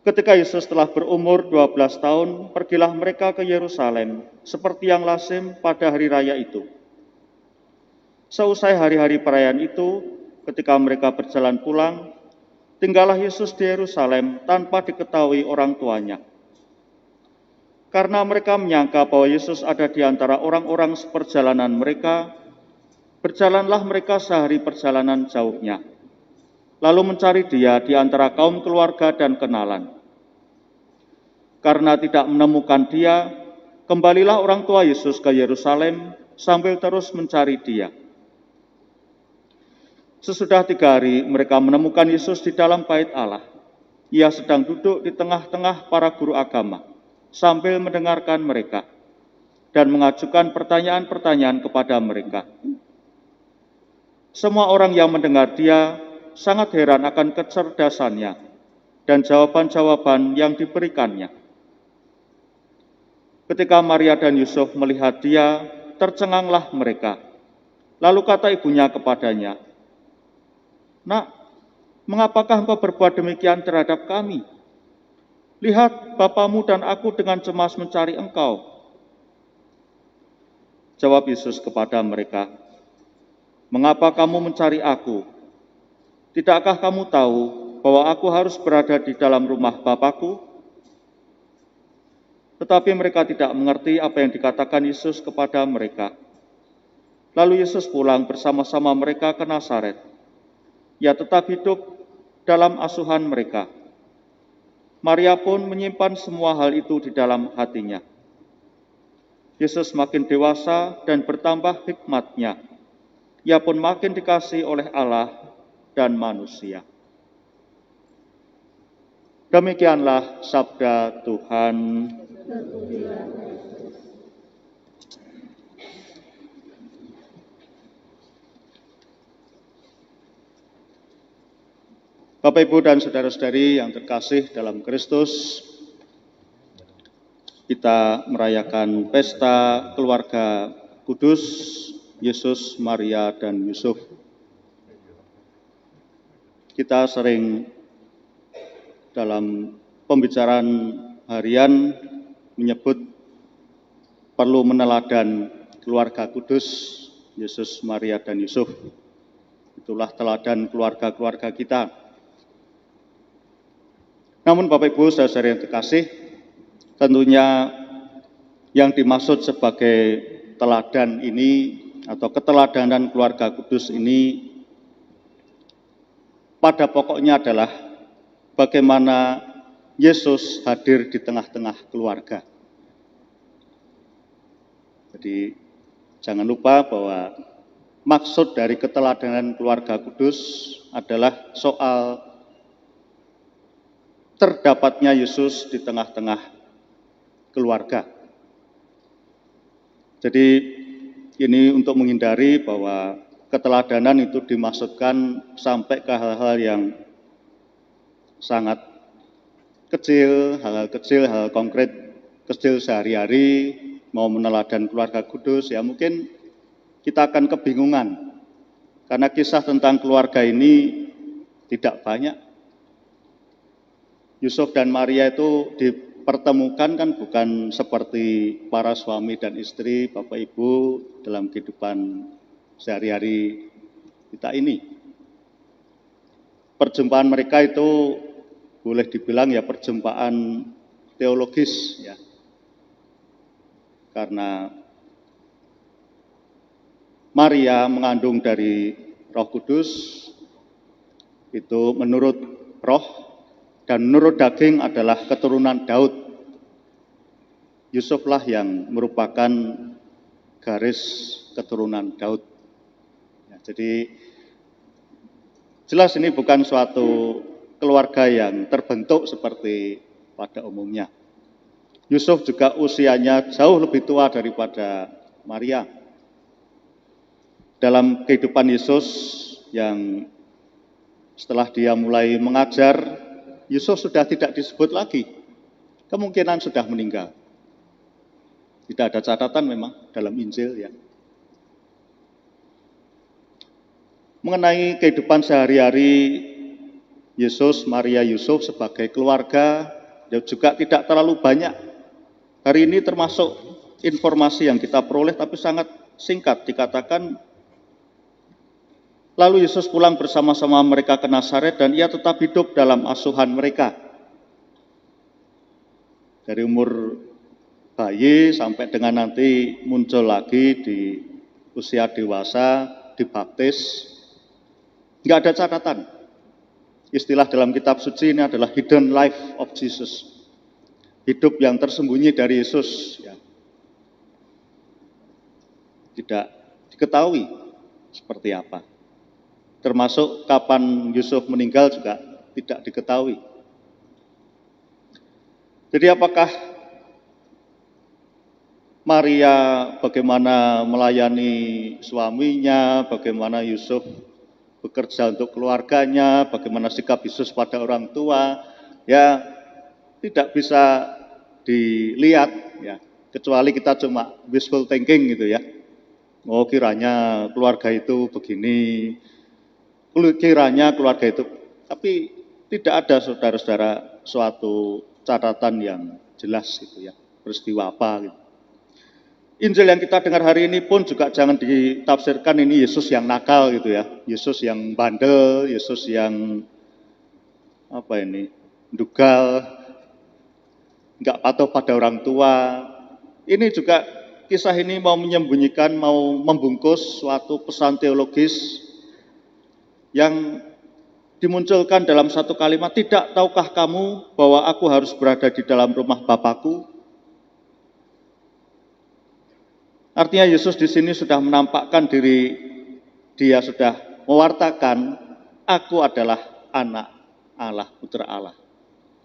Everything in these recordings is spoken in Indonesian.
Ketika Yesus telah berumur 12 tahun, pergilah mereka ke Yerusalem, seperti yang lazim pada hari raya itu. Seusai hari-hari perayaan itu, ketika mereka berjalan pulang, tinggallah Yesus di Yerusalem tanpa diketahui orang tuanya. Karena mereka menyangka bahwa Yesus ada di antara orang-orang seperjalanan mereka, berjalanlah mereka sehari perjalanan jauhnya, lalu mencari dia di antara kaum keluarga dan kenalan. Karena tidak menemukan dia, kembalilah orang tua Yesus ke Yerusalem sambil terus mencari dia. Sesudah 3 hari, mereka menemukan Yesus di dalam bait Allah. Ia sedang duduk di tengah-tengah para guru agama, sambil mendengarkan mereka, dan mengajukan pertanyaan-pertanyaan kepada mereka. Semua orang yang mendengar dia sangat heran akan kecerdasannya dan jawaban-jawaban yang diberikannya. Ketika Maria dan Yusuf melihat dia, tercenganglah mereka. Lalu kata ibunya kepadanya, "Nak, mengapakah engkau berbuat demikian terhadap kami? Lihat, bapamu dan aku dengan cemas mencari engkau." Jawab Yesus kepada mereka, "Mengapa kamu mencari aku? Tidakkah kamu tahu bahwa aku harus berada di dalam rumah Bapakku?" Tetapi mereka tidak mengerti apa yang dikatakan Yesus kepada mereka. Lalu Yesus pulang bersama-sama mereka ke Nazaret. Ia tetap hidup dalam asuhan mereka. Maria pun menyimpan semua hal itu di dalam hatinya. Yesus makin dewasa dan bertambah hikmatnya. Ia pun makin dikasihi oleh Allah dan manusia. Demikianlah sabda Tuhan. Bapak, Ibu, dan saudara-saudari yang terkasih dalam Kristus, kita merayakan pesta keluarga kudus Yesus, Maria, dan Yusuf. Kita sering dalam pembicaraan harian menyebut perlu meneladan keluarga kudus Yesus, Maria, dan Yusuf. Itulah teladan keluarga-keluarga kita. Namun Bapak, Ibu, saudara yang terkasih, tentunya yang dimaksud sebagai teladan ini atau keteladanan keluarga kudus ini pada pokoknya adalah bagaimana Yesus hadir di tengah-tengah keluarga. Jadi jangan lupa bahwa maksud dari keteladanan keluarga kudus adalah soal terdapatnya Yesus di tengah-tengah keluarga. Jadi ini untuk menghindari bahwa keteladanan itu dimaksudkan sampai ke hal-hal yang sangat kecil, hal konkret, kecil sehari-hari, mau meneladan keluarga kudus, ya mungkin kita akan kebingungan. Karena kisah tentang keluarga ini tidak banyak. Yusuf dan Maria itu dipertemukan kan bukan seperti para suami dan istri, Bapak Ibu dalam kehidupan sehari-hari kita ini. Perjumpaan mereka itu boleh dibilang ya perjumpaan teologis ya. Karena Maria mengandung dari Roh Kudus itu menurut roh dan menurut daging adalah keturunan Daud. Yusuflah yang merupakan garis keturunan Daud. Ya, jadi jelas ini bukan suatu keluarga yang terbentuk seperti pada umumnya. Yusuf juga usianya jauh lebih tua daripada Maria. Dalam kehidupan Yesus yang setelah dia mulai mengajar, Yusuf sudah tidak disebut lagi. Kemungkinan sudah meninggal. Tidak ada catatan memang dalam Injil ya. Mengenai kehidupan sehari-hari Yesus, Maria, Yusuf sebagai keluarga, juga tidak terlalu banyak. Hari ini termasuk informasi yang kita peroleh tapi sangat singkat, dikatakan lalu Yesus pulang bersama-sama mereka ke Nazaret dan ia tetap hidup dalam asuhan mereka. Dari umur bayi sampai dengan nanti muncul lagi di usia dewasa, dibaptis, nggak ada catatan. Istilah dalam kitab suci ini adalah hidden life of Jesus. Hidup yang tersembunyi dari Yesus. Ya. Tidak diketahui seperti apa. Termasuk kapan Yusuf meninggal juga tidak diketahui. Jadi apakah Maria bagaimana melayani suaminya, bagaimana Yusuf bekerja untuk keluarganya, bagaimana sikap Yesus pada orang tua, ya tidak bisa dilihat, ya kecuali kita cuma wishful thinking gitu ya. Oh kiranya keluarga itu begini, kiranya keluarga itu, tapi tidak ada saudara-saudara suatu catatan yang jelas gitu ya, peristiwa apa gitu. Injil yang kita dengar hari ini pun juga jangan ditafsirkan ini Yesus yang nakal gitu ya, Yesus yang bandel, Yesus yang dugal, nggak patuh pada orang tua. Ini juga kisah ini mau menyembunyikan, mau membungkus suatu pesan teologis yang dimunculkan dalam satu kalimat, tidak tahukah kamu bahwa aku harus berada di dalam rumah Bapakku? Artinya Yesus di sini sudah menampakkan diri, dia sudah mewartakan, aku adalah anak Allah, putra Allah.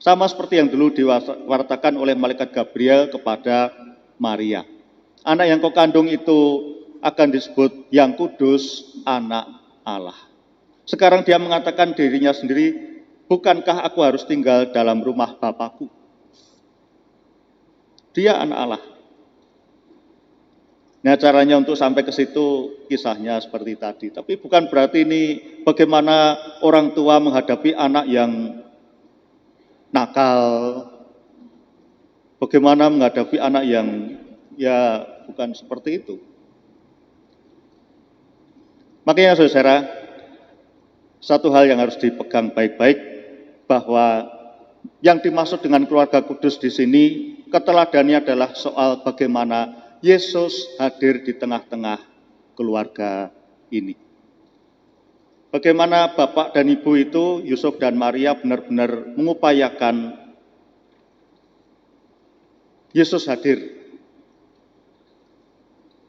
Sama seperti yang dulu diwartakan oleh malaikat Gabriel kepada Maria. Anak yang kau kandung itu akan disebut yang kudus, anak Allah. Sekarang dia mengatakan dirinya sendiri, bukankah aku harus tinggal dalam rumah Bapakku? Dia anak Allah. Nah, caranya untuk sampai ke situ kisahnya seperti tadi. Tapi bukan berarti ini bagaimana orang tua menghadapi anak yang nakal, bagaimana menghadapi anak yang ya bukan seperti itu. Makanya saudara, satu hal yang harus dipegang baik-baik bahwa yang dimaksud dengan keluarga kudus di sini keteladannya adalah soal bagaimana Yesus hadir di tengah-tengah keluarga ini. Bagaimana Bapak dan Ibu itu, Yusuf dan Maria benar-benar mengupayakan Yesus hadir.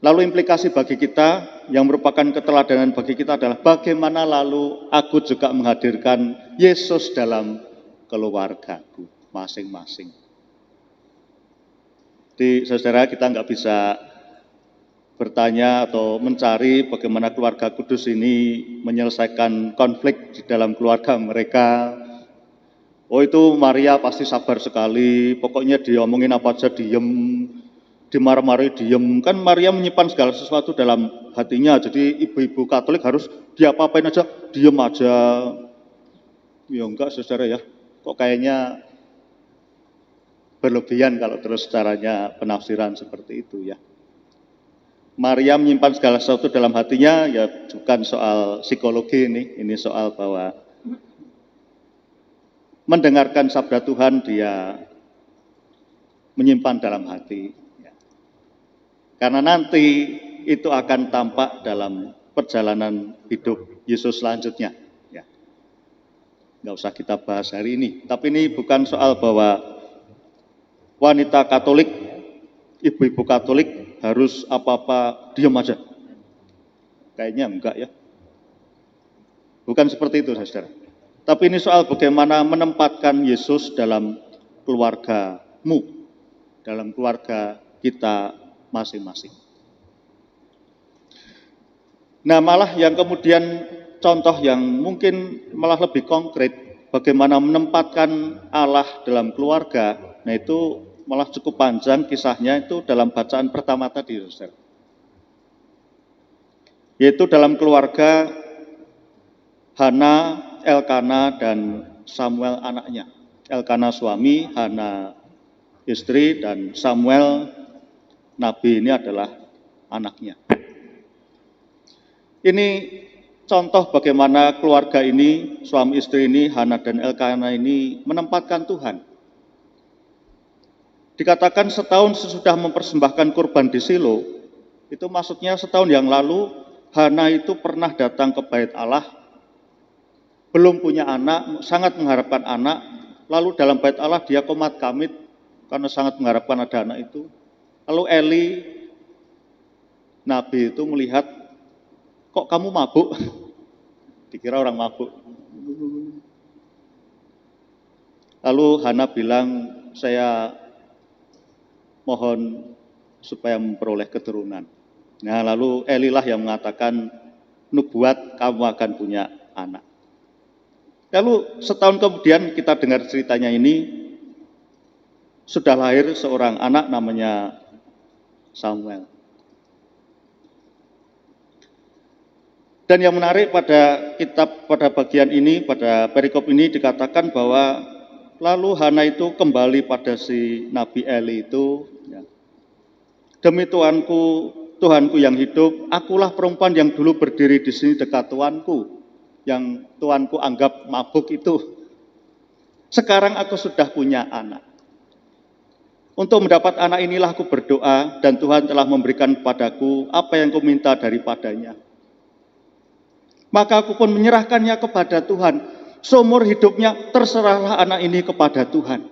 Lalu implikasi bagi kita yang merupakan keteladanan bagi kita adalah bagaimana lalu aku juga menghadirkan Yesus dalam keluargaku masing-masing. Jadi saudara, kita nggak bisa bertanya atau mencari bagaimana keluarga kudus ini menyelesaikan konflik di dalam keluarga mereka. Oh itu Maria pasti sabar sekali, pokoknya diomongin apa aja diem, dimarah-marahi diem. Kan Maria menyimpan segala sesuatu dalam hatinya, jadi ibu-ibu Katolik harus diapa-apain aja, diem aja. Ya enggak saudara ya, kok kayaknya berlebihan kalau terus caranya penafsiran seperti itu ya. Maria menyimpan segala sesuatu dalam hatinya, ya bukan soal psikologi ini soal bahwa mendengarkan sabda Tuhan dia menyimpan dalam hati. Ya. Karena nanti itu akan tampak dalam perjalanan hidup Yesus selanjutnya. Ya. Nggak usah kita bahas hari ini, tapi ini bukan soal bahwa wanita Katolik, ibu-ibu Katolik harus apa-apa diam aja. Kayaknya enggak ya. Bukan seperti itu saudara. Tapi ini soal bagaimana menempatkan Yesus dalam keluargamu, dalam keluarga kita masing-masing. Nah malah yang kemudian contoh yang mungkin malah lebih konkret, bagaimana menempatkan Allah dalam keluarga, nah itu malah cukup panjang kisahnya itu dalam bacaan pertama tadi, saudara. Yaitu dalam keluarga Hana, Elkana, dan Samuel anaknya. Elkana suami, Hana istri, dan Samuel nabi ini adalah anaknya. Ini contoh bagaimana keluarga ini, suami istri ini, Hana dan Elkana ini menempatkan Tuhan. Dikatakan setahun sesudah mempersembahkan kurban di Silo, itu maksudnya setahun yang lalu Hana itu pernah datang ke bait Allah, belum punya anak, sangat mengharapkan anak, lalu dalam bait Allah dia komat kamit karena sangat mengharapkan ada anak itu. Lalu Eli, nabi itu melihat, kok kamu mabuk? Dikira orang mabuk. Lalu Hana bilang, saya mohon supaya memperoleh keturunan. Nah, lalu Eli lah yang mengatakan, nubuat kamu akan punya anak. Lalu setahun kemudian kita dengar ceritanya ini, sudah lahir seorang anak namanya Samuel. Dan yang menarik pada bagian ini, pada perikop ini dikatakan bahwa lalu Hana itu kembali pada si Nabi Eli itu, ya. Demi Tuhanku yang hidup, akulah perempuan yang dulu berdiri di sini dekat Tuanku, yang Tuanku anggap mabuk itu. Sekarang aku sudah punya anak. Untuk mendapat anak inilah aku berdoa, dan Tuhan telah memberikan kepadaku apa yang kuminta daripadanya. Maka aku pun menyerahkannya kepada Tuhan. Seumur hidupnya terserahlah anak ini kepada Tuhan.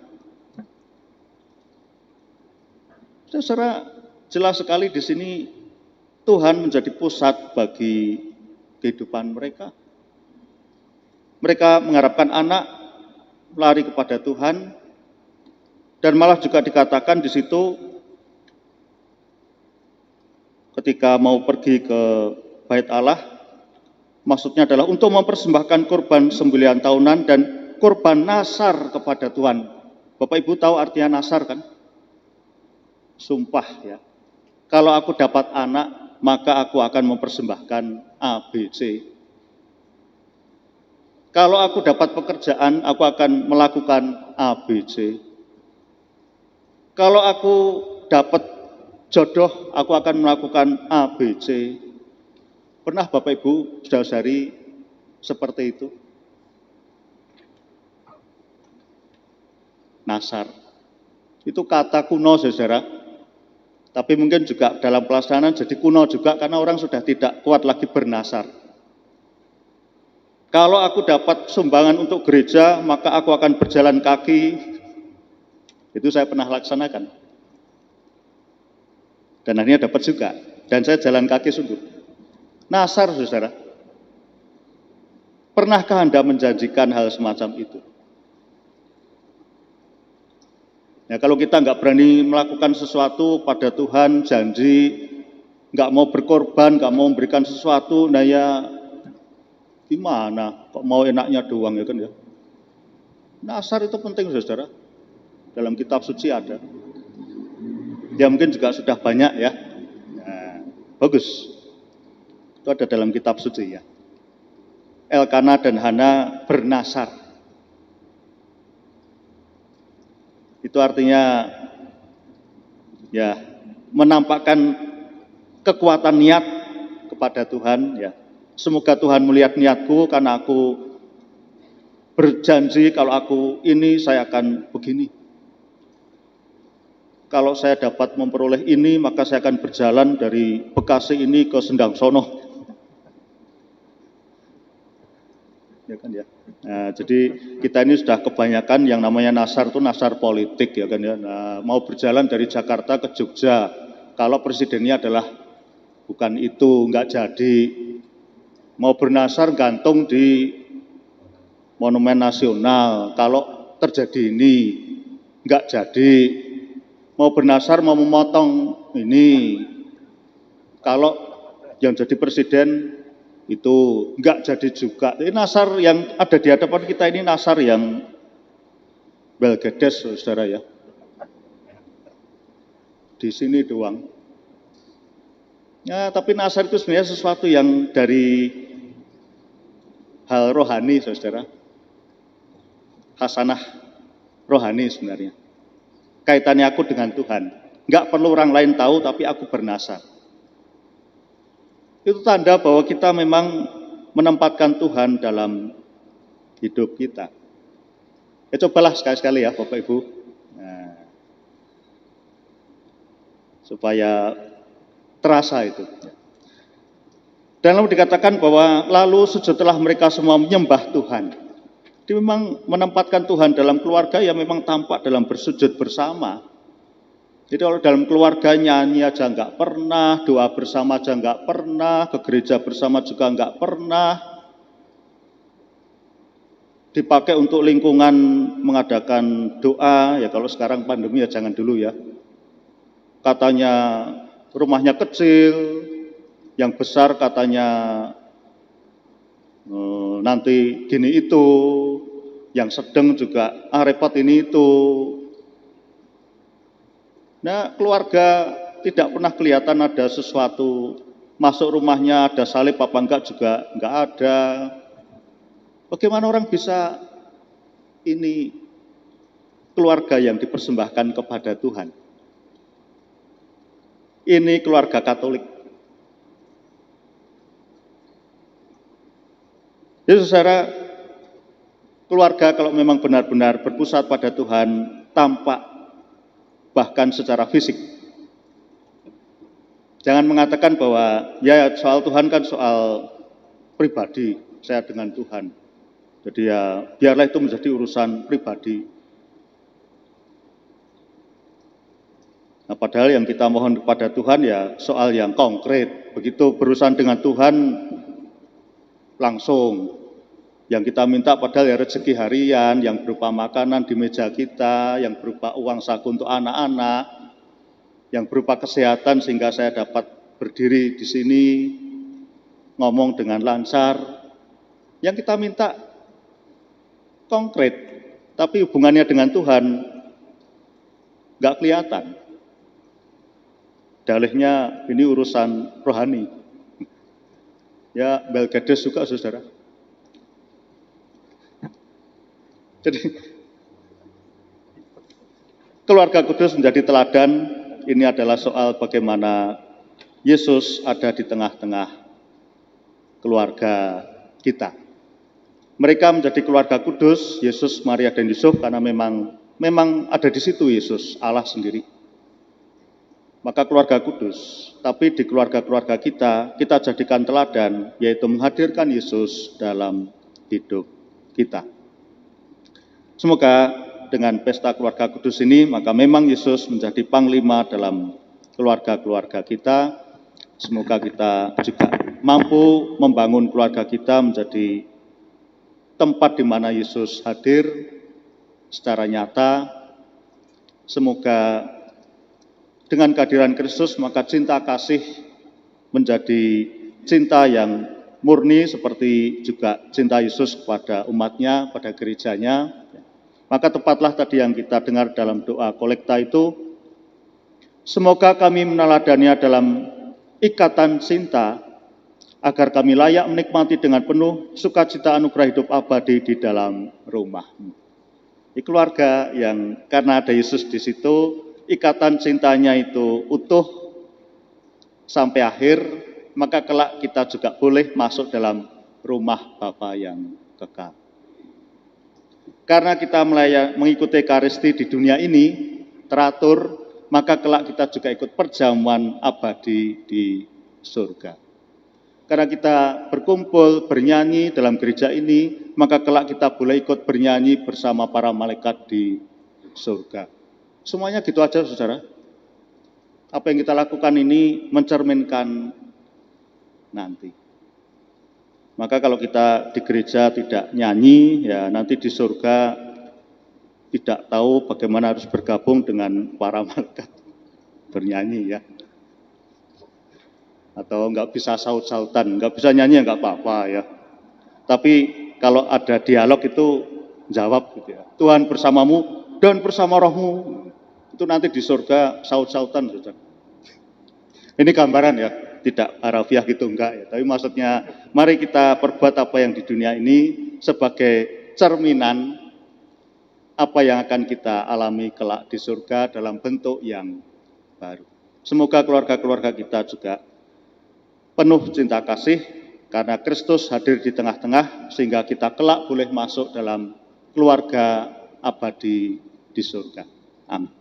Secara jelas sekali di sini Tuhan menjadi pusat bagi kehidupan mereka. Mereka mengharapkan anak, lari kepada Tuhan, dan malah juga dikatakan di situ ketika mau pergi ke bait Allah, maksudnya adalah untuk mempersembahkan kurban sembelihan tahunan dan kurban nasar kepada Tuhan. Bapak Ibu tahu artinya nasar kan? Sumpah ya. Kalau aku dapat anak, maka aku akan mempersembahkan ABC. Kalau aku dapat pekerjaan, aku akan melakukan ABC. Kalau aku dapat jodoh, aku akan melakukan ABC. Pernah Bapak Ibu saudara-saudari seperti itu? Nasar. Itu kata kuno saudara. Tapi mungkin juga dalam pelaksanaan jadi kuno juga karena orang sudah tidak kuat lagi bernasar. Kalau aku dapat sumbangan untuk gereja, maka aku akan berjalan kaki. Itu saya pernah laksanakan. Dan akhirnya dapat juga. Dan saya jalan kaki sungguh. Nasar, saudara. Pernahkah Anda menjanjikan hal semacam itu? Ya, kalau kita nggak berani melakukan sesuatu pada Tuhan, janji, nggak mau berkorban, nggak mau memberikan sesuatu, nah ya gimana? Kok mau enaknya doang ya kan ya? Nasar itu penting, saudara. Dalam kitab suci ada. Ya mungkin juga sudah banyak ya. Nah, bagus. Itu ada dalam kitab suci ya. Elkana dan Hana bernasar. Itu artinya ya menampakkan kekuatan niat kepada Tuhan ya. Semoga Tuhan melihat niatku karena aku berjanji kalau aku ini saya akan begini. Kalau saya dapat memperoleh ini maka saya akan berjalan dari Bekasi ini ke Sendang Sono. Ya kan ya. Nah, jadi kita ini sudah kebanyakan yang namanya nasar itu nasar politik ya kan ya. Nah, mau berjalan dari Jakarta ke Jogja, kalau presidennya adalah bukan itu, nggak jadi. Mau bernasar gantung di Monumen Nasional, kalau terjadi ini nggak jadi. Mau bernasar mau memotong ini, kalau yang jadi presiden itu enggak jadi juga. Ini nasar yang ada di hadapan kita ini nasar yang belgedes, saudara ya. Di sini doang. Ya, tapi nasar itu sebenarnya sesuatu yang dari hal rohani, saudara. Hasanah rohani sebenarnya. Kaitannya aku dengan Tuhan. Nggak perlu orang lain tahu, tapi aku bernasar. Itu tanda bahwa kita memang menempatkan Tuhan dalam hidup kita. Ya cobalah sekali-sekali ya Bapak Ibu. Nah, supaya terasa itu. Dan lalu dikatakan bahwa lalu sejutilah mereka semua menyembah Tuhan. Dia memang menempatkan Tuhan dalam keluarga yang memang tampak dalam bersujud bersama. Jadi kalau dalam keluarga nyanyi aja nggak pernah, doa bersama aja nggak pernah, ke gereja bersama juga nggak pernah. Dipakai untuk lingkungan mengadakan doa, ya kalau sekarang pandemi ya jangan dulu ya. Katanya rumahnya kecil, yang besar katanya nanti gini itu, yang sedang juga repot ini itu. Nah keluarga tidak pernah kelihatan ada sesuatu, masuk rumahnya ada salib apa enggak juga enggak ada. Bagaimana orang bisa ini keluarga yang dipersembahkan kepada Tuhan? Ini keluarga Katolik. Jadi saudara, keluarga kalau memang benar-benar berpusat pada Tuhan, tampak bahkan secara fisik. Jangan mengatakan bahwa ya soal Tuhan kan soal pribadi, saya dengan Tuhan. Jadi ya biarlah itu menjadi urusan pribadi. Nah, padahal yang kita mohon kepada Tuhan ya soal yang konkret. Begitu berurusan dengan Tuhan langsung. Yang kita minta padahal ya rezeki harian, yang berupa makanan di meja kita, yang berupa uang saku untuk anak-anak, yang berupa kesehatan sehingga saya dapat berdiri di sini, ngomong dengan lancar. Yang kita minta konkret, tapi hubungannya dengan Tuhan nggak kelihatan. Dalihnya ini urusan rohani. Ya, Belgades juga saudara. Jadi keluarga kudus menjadi teladan. Ini adalah soal bagaimana Yesus ada di tengah-tengah keluarga kita. Mereka menjadi keluarga kudus, Yesus, Maria, dan Yusuf, karena memang ada di situ Yesus, Allah sendiri. Maka keluarga kudus, tapi di keluarga-keluarga kita jadikan teladan, yaitu menghadirkan Yesus dalam hidup kita. Semoga dengan pesta keluarga kudus ini, maka memang Yesus menjadi panglima dalam keluarga-keluarga kita. Semoga kita juga mampu membangun keluarga kita menjadi tempat di mana Yesus hadir secara nyata. Semoga dengan kehadiran Kristus, maka cinta kasih menjadi cinta yang murni seperti juga cinta Yesus kepada umatnya, pada gerejanya. Maka tepatlah tadi yang kita dengar dalam doa kolekta itu, semoga kami meneladaninya dalam ikatan cinta, agar kami layak menikmati dengan penuh sukacita anugerah hidup abadi di dalam rumah. Di keluarga yang karena ada Yesus di situ, ikatan cintanya itu utuh sampai akhir, maka kelak kita juga boleh masuk dalam rumah Bapa yang kekal. Karena kita mengikuti Ekaristi di dunia ini teratur, maka kelak kita juga ikut perjamuan abadi di surga. Karena kita berkumpul, bernyanyi dalam gereja ini, maka kelak kita boleh ikut bernyanyi bersama para malaikat di surga. Semuanya gitu aja, saudara. Apa yang kita lakukan ini mencerminkan nanti. Maka kalau kita di gereja tidak nyanyi, ya nanti di surga tidak tahu bagaimana harus bergabung dengan para malaikat bernyanyi ya. Atau enggak bisa saut-sautan, enggak bisa nyanyi ya enggak apa-apa ya. Tapi kalau ada dialog itu jawab gitu ya. Tuhan bersamamu dan bersama rohmu. Itu nanti di surga saut-sautan saudara. Ini gambaran ya, tidak harafiah gitu enggak ya. Tapi maksudnya mari kita perbuat apa yang di dunia ini sebagai cerminan apa yang akan kita alami kelak di surga dalam bentuk yang baru. Semoga keluarga-keluarga kita juga penuh cinta kasih karena Kristus hadir di tengah-tengah sehingga kita kelak boleh masuk dalam keluarga abadi di surga. Amin.